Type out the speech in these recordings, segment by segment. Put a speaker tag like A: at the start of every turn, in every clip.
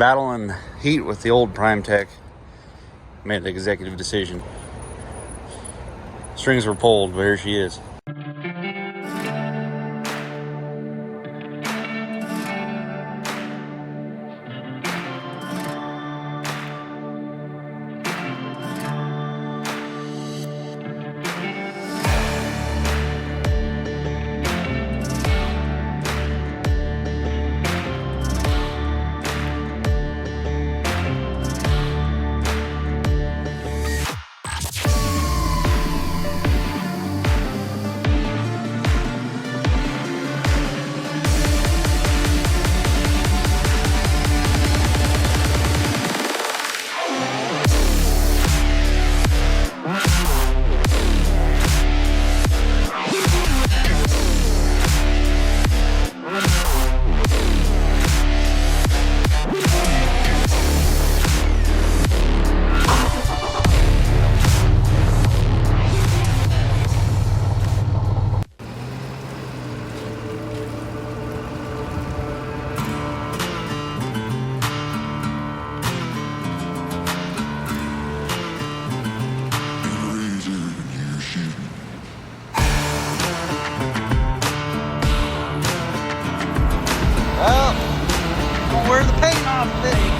A: Battling heat with the old Prime Tech, made the executive decision. Strings were pulled, but here she is.
B: Where's the paint off thing?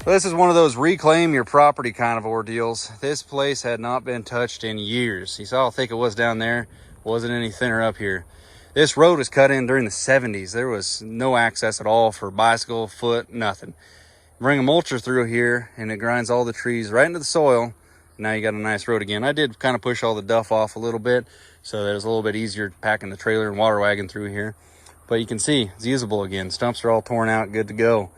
A: This is one of those reclaim your property kind of ordeals. This place had not been touched in years. You saw how thick it was down there. Wasn't any thinner up here. This road was cut in during the 70s. There was no access at all for bicycle, foot, nothing. Bring a mulcher through here and it grinds all the trees right into the soil. Now you got a nice road again. I did kind of push all the duff off a little bit so that it was a little bit easier packing the trailer and water wagon through here. But you can see it's usable again. Stumps are all torn out, good to go.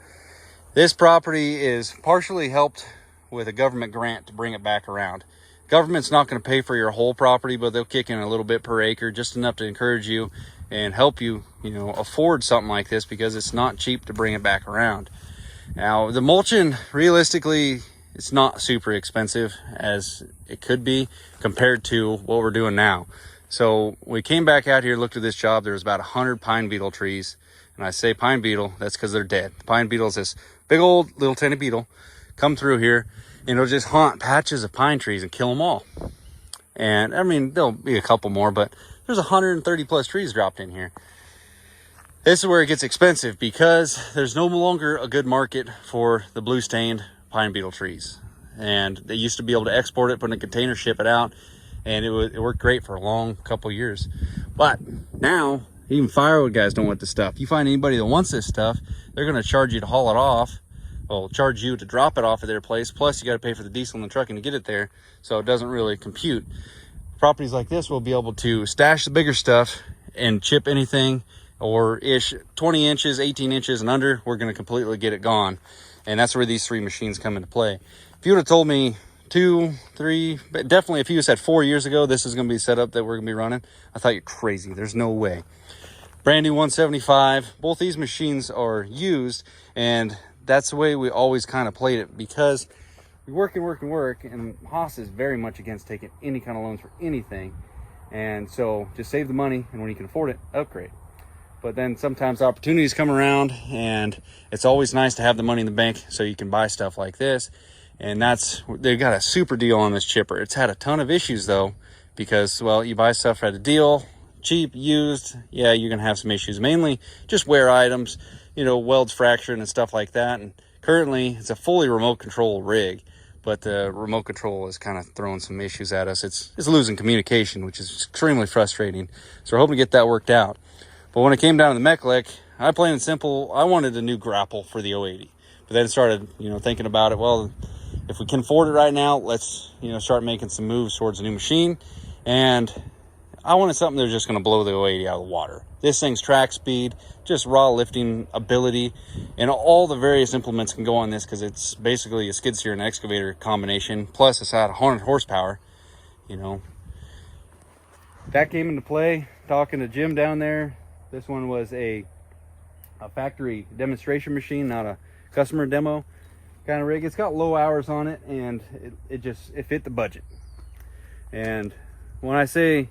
A: This property is partially helped with a government grant to bring it back around. Government's not going to pay for your whole property, but they'll kick in a little bit per acre, just enough to encourage you and help you, afford something like this, because it's not cheap to bring it back around. Now, the mulching, realistically, it's not super expensive as it could be compared to what we're doing now. So we came back out here, looked at this job. There was about 100 pine beetle trees. And I say pine beetle, that's because they're dead. The pine beetle is this big old little tiny beetle, come through here, and it'll just haunt patches of pine trees and kill them all. And I mean, there'll be a couple more, but there's 130 plus trees dropped in here. This is where it gets expensive because there's no longer a good market for the blue stained pine beetle trees. And they used to be able to export it, put it in a container, ship it out, and it worked great for a long couple years. But now even firewood guys don't want this stuff. You find anybody that wants this stuff, they're going to charge you to haul it off. Well, charge you to drop it off at their place, plus you got to pay for the diesel and the trucking to get it there, so it doesn't really compute. Properties like this will be able to stash the bigger stuff and chip anything or 20 inches, 18 inches and under. We're going to completely get it gone, and that's where these 3 machines come into play. If you would have told me 2, 3, but definitely if you said 4 years ago this is going to be set up that we're going to be running, I thought you're crazy. There's no way. Brand new 175. Both these machines are used, and that's the way we always kind of played it, because we work, and Haas is very much against taking any kind of loans for anything. And so just save the money, and when you can afford it, upgrade. But then sometimes opportunities come around, and it's always nice to have the money in the bank so you can buy stuff like this. And they got a super deal on this chipper. It's had a ton of issues though, because, well, you buy stuff at a deal, cheap, used, yeah, you're gonna have some issues, mainly just wear items, welds fractured and stuff like that. And currently it's a fully remote control rig, but the remote control is kind of throwing some issues at us. It's losing communication, which is extremely frustrating. So we're hoping to get that worked out. But when it came down to the Mechlek, I plain and simple, I wanted a new grapple for the 080. But then started, thinking about it. Well, if we can afford it right now, let's, start making some moves towards a new machine. And I wanted something that was just going to blow the 080 out of the water. This thing's track speed, just raw lifting ability, and all the various implements can go on this, because it's basically a skid steer and excavator combination, plus it's at 100 horsepower. That came into play talking to Jim down there. This one was a factory demonstration machine, not a customer demo kind of rig. It's got low hours on it, and it fit the budget. And when I say,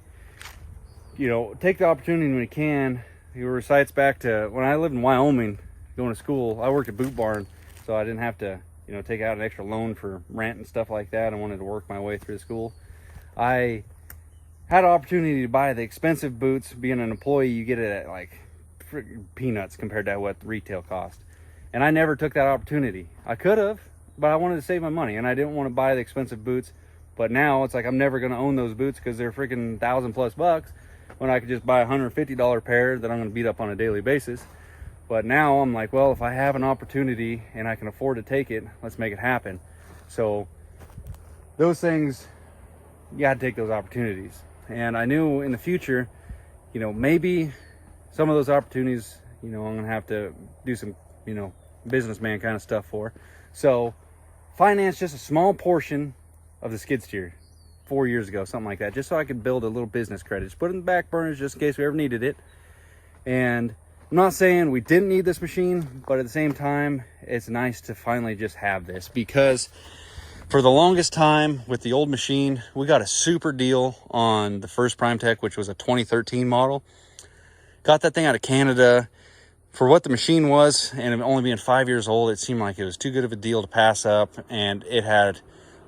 A: take the opportunity when you can, it recites back to when I lived in Wyoming going to school. I worked at Boot Barn, so I didn't have to, take out an extra loan for rent and stuff like that. I wanted to work my way through school. I had an opportunity to buy the expensive boots. Being an employee, you get it at like peanuts compared to what the retail cost. And I never took that opportunity. I could have, but I wanted to save my money, and I didn't want to buy the expensive boots. But now it's like I'm never going to own those boots because they're freaking $1,000+ when I could just buy a $150 pair that I'm going to beat up on a daily basis. But now I'm like, well, if I have an opportunity and I can afford to take it, let's make it happen. So those things, you got to take those opportunities. And I knew in the future, maybe some of those opportunities, I'm going to have to do some, businessman kind of stuff for. So finance just a small portion of the skid steer 4 years ago, something like that, just so I could build a little business credit. Just put it in the back burners just in case we ever needed it. And I'm not saying we didn't need this machine, but at the same time, it's nice to finally just have this, because for the longest time with the old machine, we got a super deal on the first Prime Tech, which was a 2013 model. Got that thing out of Canada. For what the machine was, and it only being 5 years old, it seemed like it was too good of a deal to pass up, and it had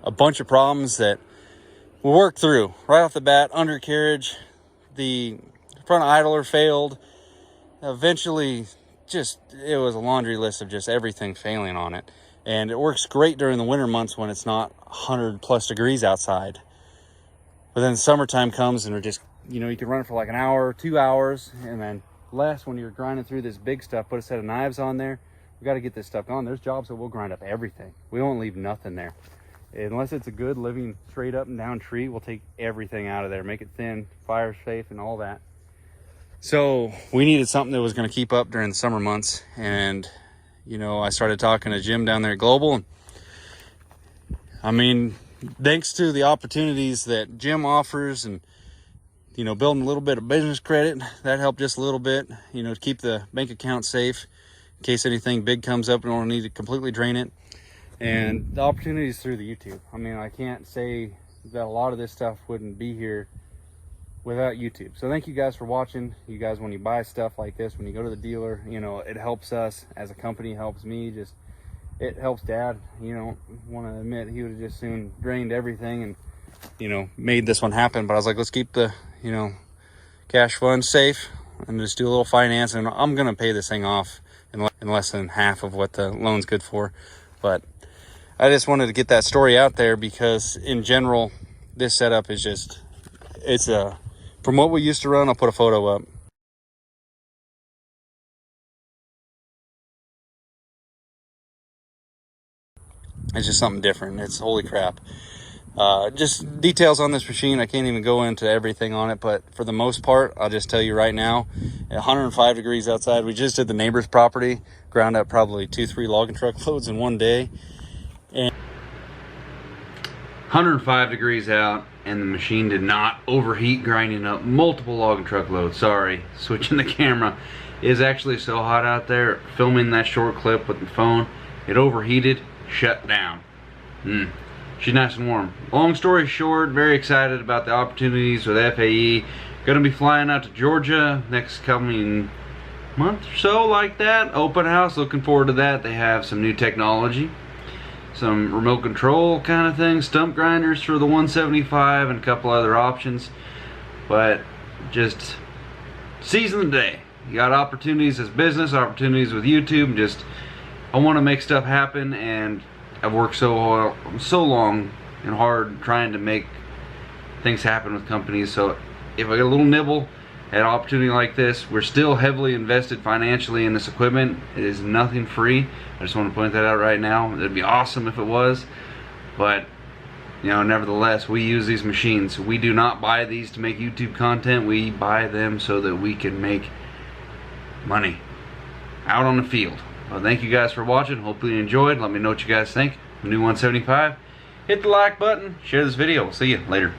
A: a bunch of problems that we worked through right off the bat. Undercarriage, the front idler failed. Eventually, it was a laundry list of just everything failing on it. And it works great during the winter months when it's not 100+ degrees outside. But then summertime comes, and you can run it for like an hour, 2 hours, and then less when you're grinding through this big stuff. Put a set of knives on there. We got to get this stuff going. There's jobs that we'll grind up everything. We won't leave nothing there. Unless it's a good living straight up and down tree, we'll take everything out of there, make it thin, fire safe, and all that. So we needed something that was going to keep up during the summer months. And, I started talking to Jim down there at Global. Thanks to the opportunities that Jim offers and, building a little bit of business credit, that helped just a little bit, to keep the bank account safe in case anything big comes up and we don't need to completely drain it. And the opportunities through the YouTube. I can't say that a lot of this stuff wouldn't be here without YouTube. So thank you guys for watching. You guys, when you buy stuff like this, when you go to the dealer, it helps us as a company, helps me. It helps Dad. Want to admit he would have just soon drained everything and, made this one happen. But I was like, let's keep the, cash fund safe. and just do a little finance, and I'm gonna pay this thing off in less than half of what the loan's good for. But I just wanted to get that story out there because in general, this setup is just, it's from what we used to run. I'll put a photo up. It's just something different. It's holy crap. Just details on this machine. I can't even go into everything on it, but for the most part, I'll just tell you right now, 105 degrees outside. We just did the neighbor's property, ground up probably 2-3 logging truck loads in one day. And 105 degrees out, and the machine did not overheat, grinding up multiple logging truck loads. Sorry, switching the camera. It is actually so hot out there, filming that short clip with the phone, it overheated, shut down. She's nice and warm. Long story short, very excited about the opportunities with FAE. Gonna be flying out to Georgia next coming month or so, like that. Open house, looking forward to that. They have some new technology, some remote control kind of thing, stump grinders for the 175 and a couple other options. But just seizing the day. You got opportunities as business, opportunities with YouTube. Just, I want to make stuff happen, and I've worked so long and hard trying to make things happen with companies. So if I get a little nibble at an opportunity like this, we're still heavily invested financially in this equipment. It is nothing free. I just want to point that out right now. It'd be awesome if it was, but you know, nevertheless, we use these machines. We do not buy these to make YouTube content. We buy them so that we can make money out on the field. Well, thank you guys for watching. Hopefully you enjoyed. Let me know what you guys think. The new 175. Hit the like button. Share this video. We'll see you later.